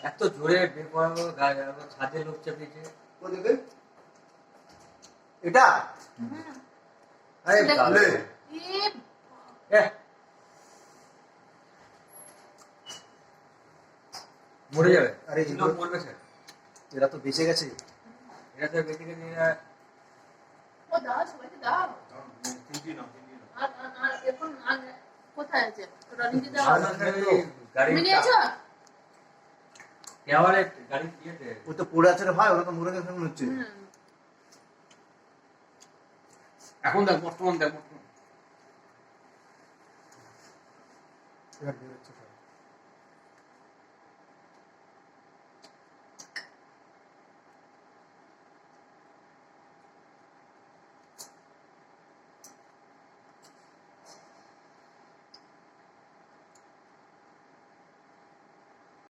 এত জোরে বেপরোয়া গায়ে ছাদে লোক চেপেছে। ও দেবে এটা আরে ভালো মরে যাবে। আরে লোক মরবে স্যার, এরা তো বেঁচে গেছে। এরা তো বেঁচে গেছে। এরা ও দাও সবাইকে দাও। আর এখন কোথায় আছে রনিকে দাও। গাড়ি নিয়েছো কেওয়ারে গাড়ি দিয়েছে। ও তো পড়ে আছে রে ভাই, ওরা তো মরে গেছে মনে হচ্ছে। এখন দেখ বর্তমান দেখ বর্তমান। এবার বেরোচ্ছে সব।